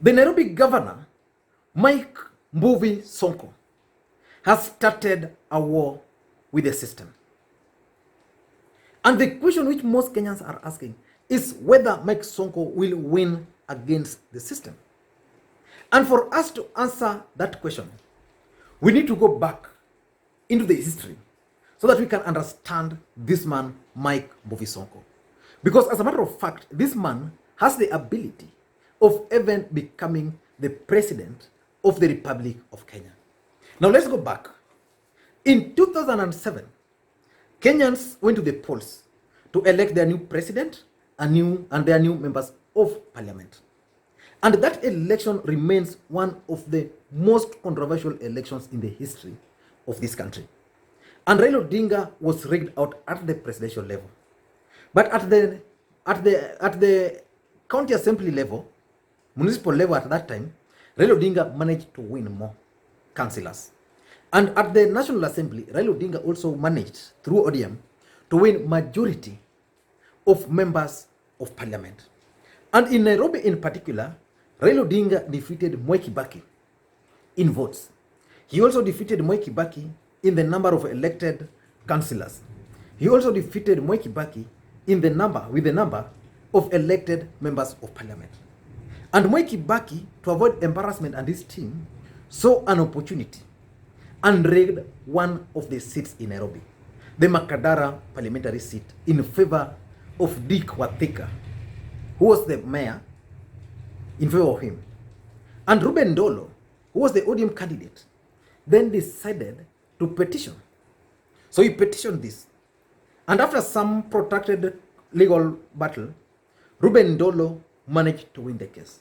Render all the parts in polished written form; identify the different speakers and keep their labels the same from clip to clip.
Speaker 1: The Nairobi Governor Mike Sonko has started a war with the system. And the question which most Kenyans are asking is whether Mike Sonko will win against the system. And for us to answer that question, we need to go back into the history so that we can understand this man, Mike Sonko. Because as a matter of fact, this man has the ability of even becoming the president of the Republic of Kenya. Now let's go back. In 2007, Kenyans went to the polls to elect their new president and their new members of parliament. And that election remains one of the most controversial elections in the history of this country. And Raila Odinga was rigged out at the presidential level. But at the county assembly level, municipal level at that time, Raila Odinga managed to win more councillors. And at the National Assembly, Raila Odinga also managed, through ODM, to win majority of members of parliament. And in Nairobi in particular, Raila Odinga defeated Mwai Kibaki in votes. He also defeated Mwai Kibaki in the number of elected councillors. He also defeated Mwai Kibaki with the number of elected members of parliament. And Mwai Kibaki, to avoid embarrassment and his team, saw an opportunity and rigged one of the seats in Nairobi, the Makadara parliamentary seat, in favor of Dick Wathika, who was the mayor, in favor of him. And Ruben Ndolo, who was the ODM candidate, then decided to petition. So he petitioned this. And after some protracted legal battle, Ruben Ndolo managed to win the case.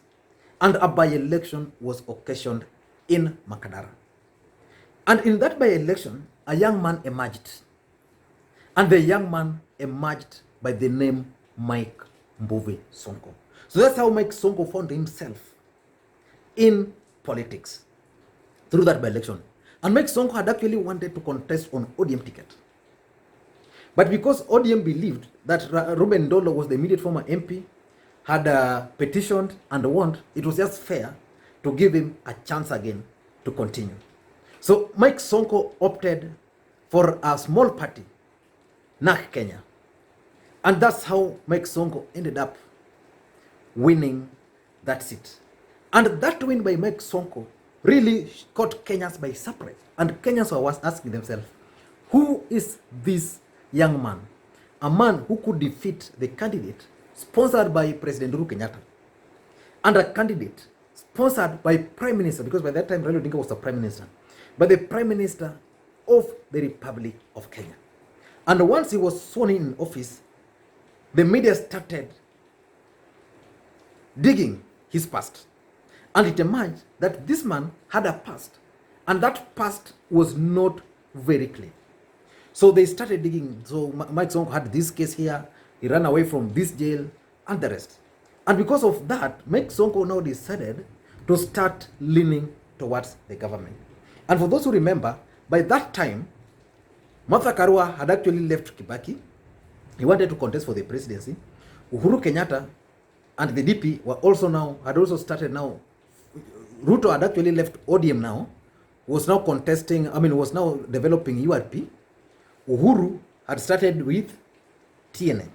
Speaker 1: And a by-election was occasioned in Makadara. And in that by-election, a young man emerged. And the young man emerged by the name Mike Sonko. So that's how Mike Sonko found himself in politics through that by-election. And Mike Sonko had actually wanted to contest on ODM ticket. But because ODM believed that Ruben Ndolo was the immediate former MP, had petitioned and won, it was just fair to give him a chance again to continue. So Mike Sonko opted for a small party, NAK Kenya. And that's how Mike Sonko ended up winning that seat. And that win by Mike Sonko really caught Kenyans by surprise. And Kenyans were asking themselves, who is this young man? A man who could defeat the candidate sponsored by President Uhuru Kenyatta, and a candidate sponsored by Prime Minister, because by that time Raila Odinga was the Prime Minister, but the Prime Minister of the Republic of Kenya. And once he was sworn in office, the media started digging his past. And it emerged that this man had a past, and that past was not very clear. So they started digging. So Mike Sonko had this case here, he ran away from this jail, and the rest. And because of that, Mike Sonko now decided to start leaning towards the government. And for those who remember, by that time, Martha Karua had actually left Kibaki. He wanted to contest for the presidency. Uhuru Kenyatta and the DP were had also started now. Ruto had actually left ODM now, was now contesting, was now developing URP. Uhuru had started with TNA.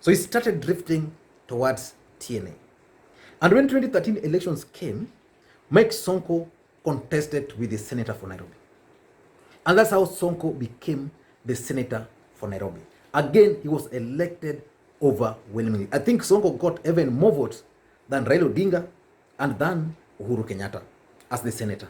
Speaker 1: So he started drifting towards TNA. And when 2013 elections came, Mike Sonko contested with the senator for Nairobi. And that's how Sonko became the senator for Nairobi. Again, he was elected overwhelmingly. I think Sonko got even more votes than Raila Odinga and than Uhuru Kenyatta as the senator.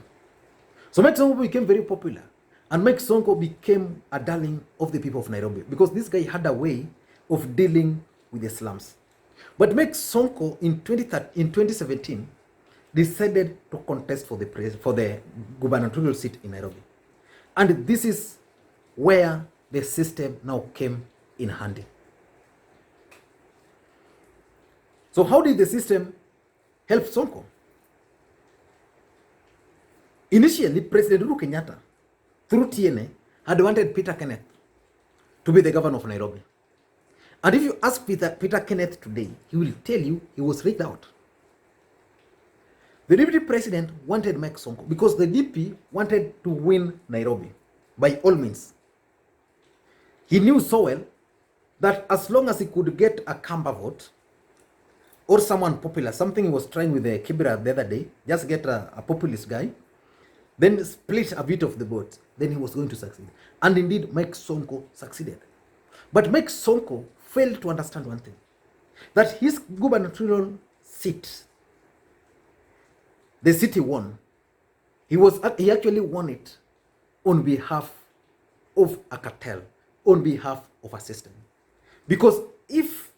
Speaker 1: So Mike Sonko became very popular. And Mike Sonko became a darling of the people of Nairobi because this guy had a way of dealing with the slums. But Mike Sonko in 2017 decided to contest for the gubernatorial seat in Nairobi. And this is where the system now came in handy. So how did the system help Sonko? Initially, President Uhuru Kenyatta, through TNA, had wanted Peter Kenneth to be the governor of Nairobi. And if you ask Peter Kenneth today, he will tell you he was rigged out. The deputy president wanted Mike Sonko because the DP wanted to win Nairobi by all means. He knew so well that as long as he could get a Kamba vote or someone popular, something he was trying with the Kibera the other day, just get a populist guy, then split a bit of the vote, then he was going to succeed. And indeed, Mike Sonko succeeded. But Mike Sonko failed to understand one thing, that his gubernatorial seat, the city won, he actually won it on behalf of a cartel, on behalf of a system. Because if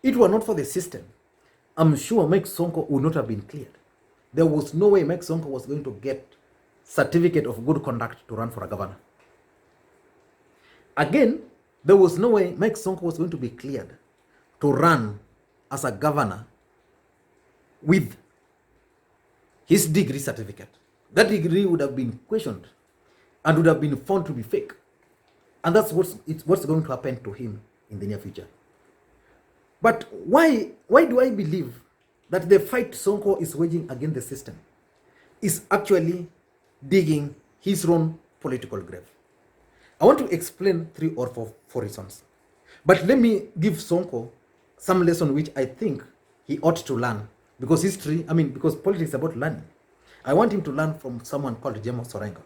Speaker 1: it were not for the system, I'm sure Mike Sonko would not have been cleared. There was no way Mike Sonko was going to get certificate of good conduct to run for a governor. Again, there was no way Mike Sonko was going to be cleared to run as a governor with his degree certificate. That degree would have been questioned and would have been found to be fake. And that's what's going to happen to him in the near future. But why do I believe that the fight Sonko is waging against the system is actually digging his own political grave? I want to explain 3 or 4 reasons. But let me give Sonko some lesson which I think he ought to learn. Because because politics is about learning. I want him to learn from someone called James Orengo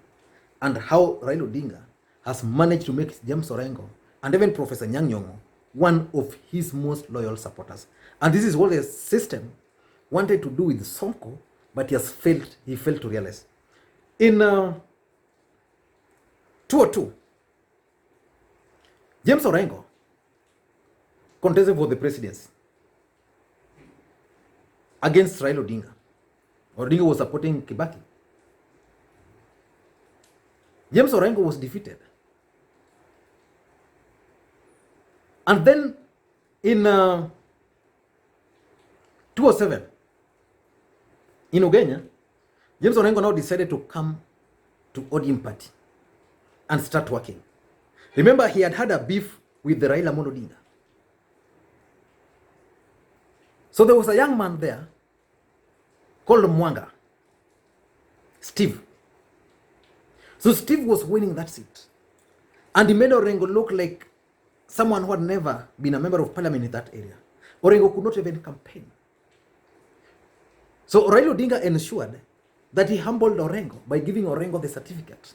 Speaker 1: and how Raila Odinga has managed to make James Orengo and even Professor Nyang' Nyong'o one of his most loyal supporters. And this is what the system wanted to do with Sonko, but he failed to realize. In 2002, James Orengo contested for the presidency against Raila Odinga. Odinga was supporting Kibaki. James Orengo was defeated. And then in 2007, in Uganda, James Orengo now decided to come to ODM party and start working. Remember, he had a beef with the Raila Odinga. So there was a young man there called Mwanga, Steve. So Steve was winning that seat. And he made Orengo look like someone who had never been a member of parliament in that area. Orengo could not even campaign. So Raila Odinga ensured that he humbled Orengo by giving Orengo the certificate,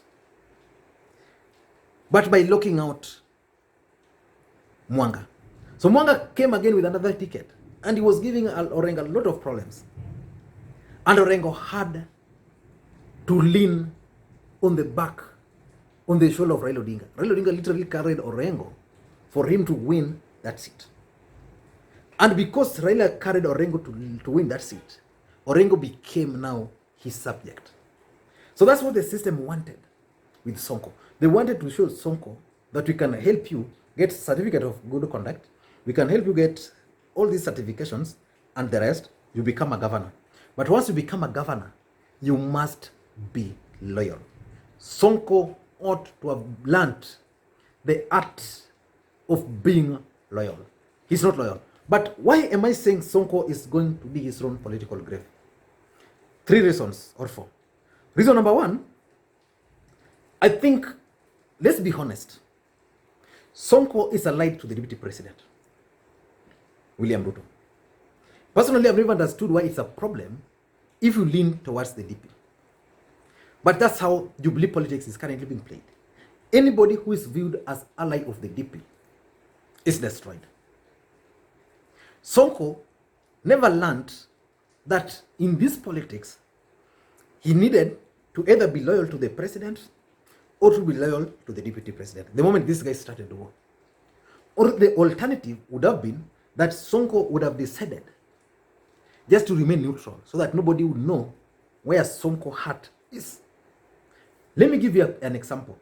Speaker 1: but by locking out Mwanga. So Mwanga came again with another ticket, and he was giving Orengo a lot of problems. And Orengo had to lean on the shoulder of Raila Odinga. Raila Odinga literally carried Orengo for him to win that seat. And because Raila carried Orengo to win that seat, Orengo became now his subject. So that's what the system wanted with Sonko. They wanted to show Sonko that we can help you get certificate of good conduct, we can help you get all these certifications, and the rest, you become a governor. But once you become a governor, you must be loyal. Sonko ought to have learned the art of being loyal. He's not loyal. But why am I saying Sonko is going to be his own political grave? 3 reasons or 4. Reason number 1, I think, let's be honest, Sonko is allied to the deputy president, William Ruto. Personally, I've never understood why it's a problem if you lean towards the DP. But that's how Jubilee politics is currently being played. Anybody who is viewed as ally of the DP is destroyed. Sonko never learned that in this politics, he needed to either be loyal to the president or to be loyal to the deputy president the moment this guy started the war. Or the alternative would have been that Sonko would have decided just to remain neutral so that nobody would know where Sonko heart is. Let me give you an example.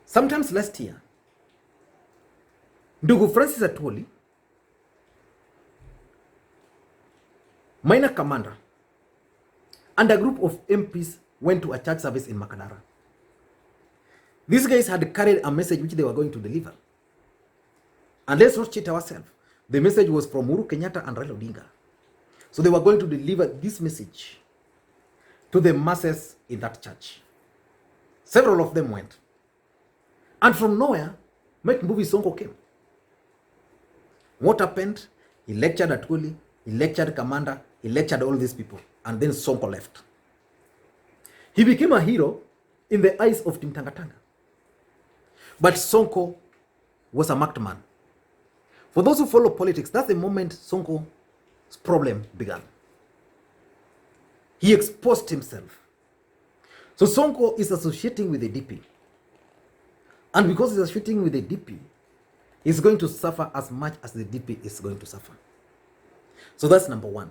Speaker 1: Sometimes last year, Ndugu Francis Atwoli, minor commander, and a group of MPs went to a church service in Makadara. These guys had carried a message which they were going to deliver. And let's not cheat ourselves. The message was from Uhuru Kenyatta and Raila Odinga. So they were going to deliver this message to the masses in that church. Several of them went. And from nowhere, Mike Sonko came. What happened? He lectured at Kuli, he lectured Commander, he lectured all these people, and then Sonko left. He became a hero in the eyes of Team Tangatanga. But Sonko was a marked man. For those who follow politics, that's the moment Sonko's problem began. He exposed himself. So Sonko is associating with the DP. And because he's associating with the DP, he's going to suffer as much as the DP is going to suffer. So that's number one.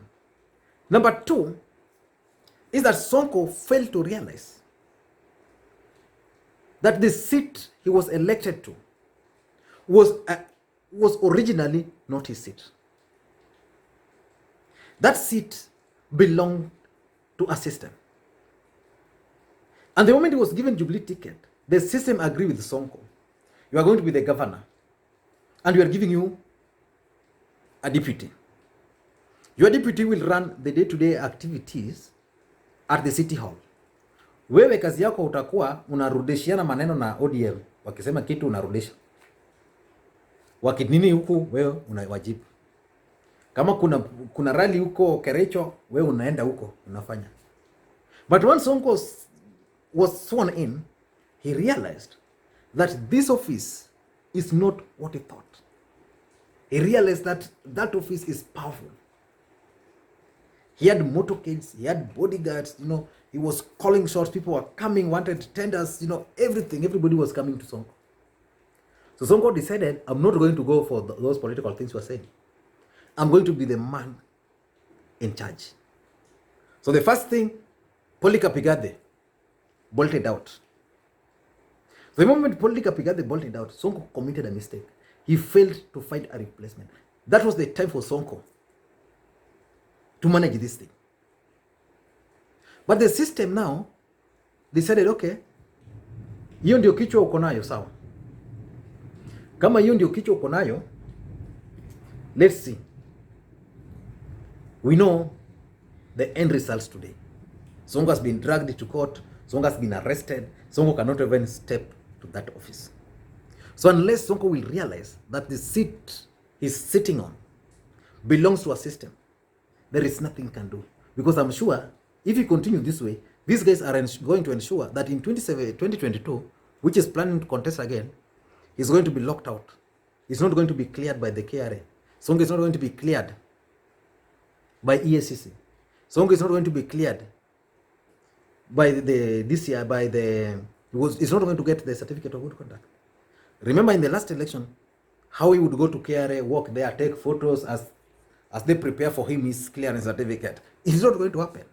Speaker 1: Number two is that Sonko failed to realize that the seat he was elected to was originally not his seat. That seat belonged to a system. And the moment he was given Jubilee ticket, the system agreed with Sonko. You are going to be the governor, and we are giving you a deputy. Your deputy will run the day-to-day activities at the city hall. Wewe kazi yako utakuwa unarudishiana maneno na ODM. Wakisema kitu unarudisha. Wakinini huku wewe unawajibu. Kama kuna rally huko Kerecho, wewe unaenda huko unafanya. But when Sonko was sworn in, he realized that this office is not what he thought. He realized that that office is powerful. He had motorcades, he had bodyguards, he was calling shots, people were coming, wanted tenders, everything, everybody was coming to Sonko. So Sonko decided, I'm not going to go for those political things you are saying. I'm going to be the man in charge. So the first thing, Polycarp Igathe bolted out. The moment Polycarp Igathe bolted out, Sonko committed a mistake. He failed to find a replacement. That was the time for Sonko to manage this thing. But the system now decided, okay, hiyo ndio kichwa uko nayo, sawa. Kama hiyo ndio kichwa uko nayo, let's see. We know the end results today. Sonko has been dragged to court. Sonko has been arrested. Sonko cannot even step to that office. So unless Sonko will realize that the seat he's sitting on belongs to a system, there is nothing he can do. Because I'm sure if he continues this way, these guys are going to ensure that in 2022, which is planning to contest again, he's going to be locked out. He's not going to be cleared by the KRA. Sonko is not going to be cleared by EACC. Sonko is not going to be cleared by the DCI, he's not going to get the certificate of good conduct. Remember in the last election, how he would go to KRA, walk there, take photos as they prepare for him his clearance certificate. It's not going to happen.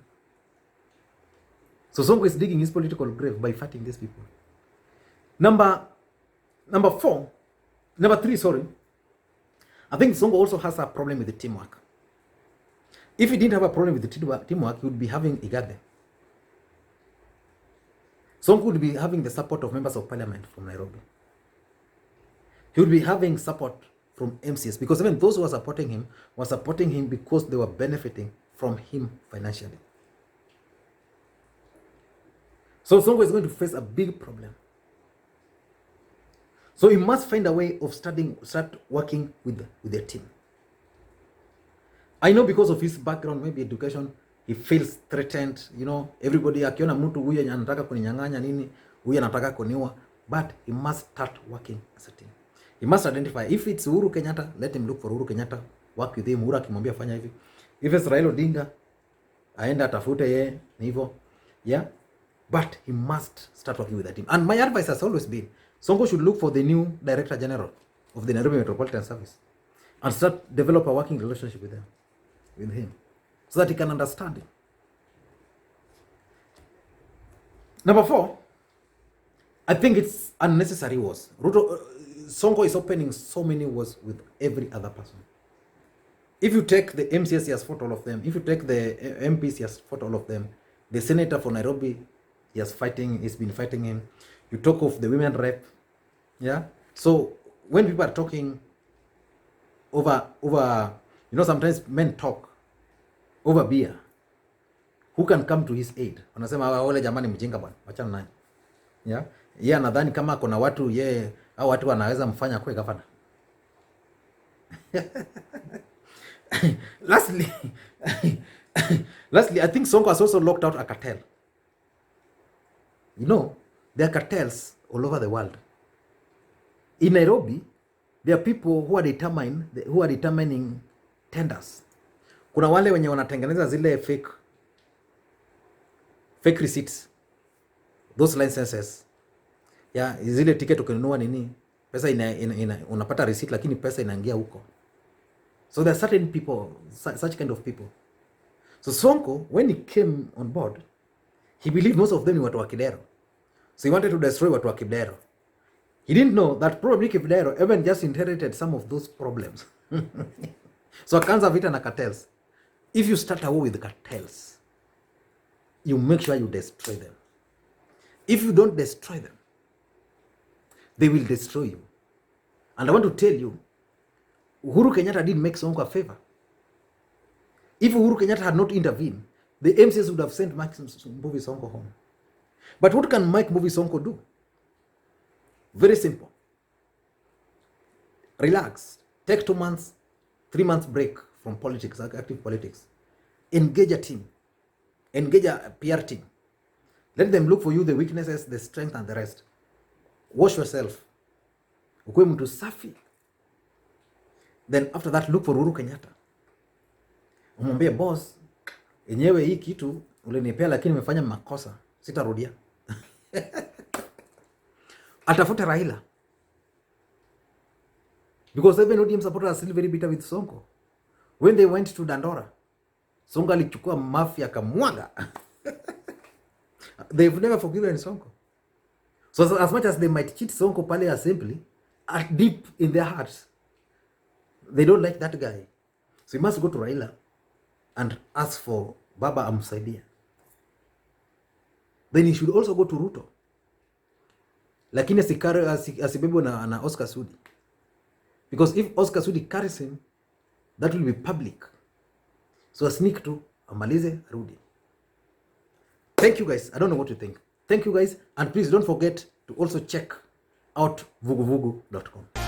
Speaker 1: So Sonko is digging his political grave by fighting these people. Number three, I think Sonko also has a problem with the teamwork. If he didn't have a problem with the teamwork, he would be having Igathe. Sonko would be having the support of members of parliament from Nairobi. He would be having support from MCS, because even those who were supporting him because they were benefiting from him financially. So Sonko is going to face a big problem. So he must find a way of start working with the team. I know because of his background, maybe education, he feels threatened. Everybody akiona mtu huyu anataka kuninyang'anya nini, huyu anataka kuniua, but he must start working as a team. He must identify, if it's Uhuru Kenyatta, let him look for Uhuru Kenyatta, work with him. Uhuru akimwambia fanya hivi. If it's Raila Odinga, aenda atafute yeye, ni hivyo. Yeah? But he must start working with the team. And my advice has always been, Sonko should look for the new Director General of the Nairobi Metropolitan Service and start develop a working relationship with him, so that he can understand him. Number 4, I think it's unnecessary wars. Sonko is opening so many wars with every other person. If you take the MCS, he has fought all of them. If you take the MPs, he has fought all of them. The senator for Nairobi, he's been fighting him. You talk of the women rep, yeah. So when people are talking over, sometimes men talk over beer. who can come to his aid. Wanasema wale jamani mjinga bwana, wachana naye. Yeah? Yeye anadhani kama kuna watu yeye au watu wanaweza mfanya kwa gavana. Lastly, I think Sonko has also locked out a cartel. You know, there are cartels all over the world. In Nairobi, there are people who are determining tenders. Kuna wale wenye wanatengeneza zile fake receipts, those licenses. Yeah, zile ticket ukinunua nini, pesa unapata receipt lakini pesa inaingia huko. So there are certain people, such kind of people. So Sonko, when he came on board, he believed most of them ni watu wa Kidero. So he wanted to destroy watu wa Kidero. He didn't know that probably Kidero even just inherited some of those problems. So akaanza vita na cartels. If you start a war with cartels, you make sure you destroy them. If you don't destroy them, they will destroy you. And I want to tell you, Uhuru Kenyatta didn't make Sonko a favor. If Uhuru Kenyatta had not intervened, the MCs would have sent Mike Sonko home. But what can Mike Sonko do? Very simple. Relax. Take 2 months, 3 months break from politics, active politics. Engage a team. Engage a PR team. Let them look for you the weaknesses, the strength, and the rest. Wash yourself. Ukwe mtu safi. Then after that, look for Uhuru Kenyatta. Umwambie boss, enyewe hii kitu ulinipea lakini nimefanya makosa, sitarudia. Atafute Raila. Because even ODM supporters are still very bitter with Sonko. When they went to Dandora, Sonko alichukua mafia kamwaga. They've never forgiven Sonko. So as much as they might cheat Sonko pale assembly, deep in their hearts, they don't like that guy. So you must go to Raila and ask for Baba amsaidia. Then he should also go to Ruto. Lakini asibebwe na Oscar Sudi. Because if Oscar Sudi carries him, that will be public. So sneak to amalize Rudi. Thank you guys. I don't know what you think. Thank you guys. And please don't forget to also check out vuguvugu.com.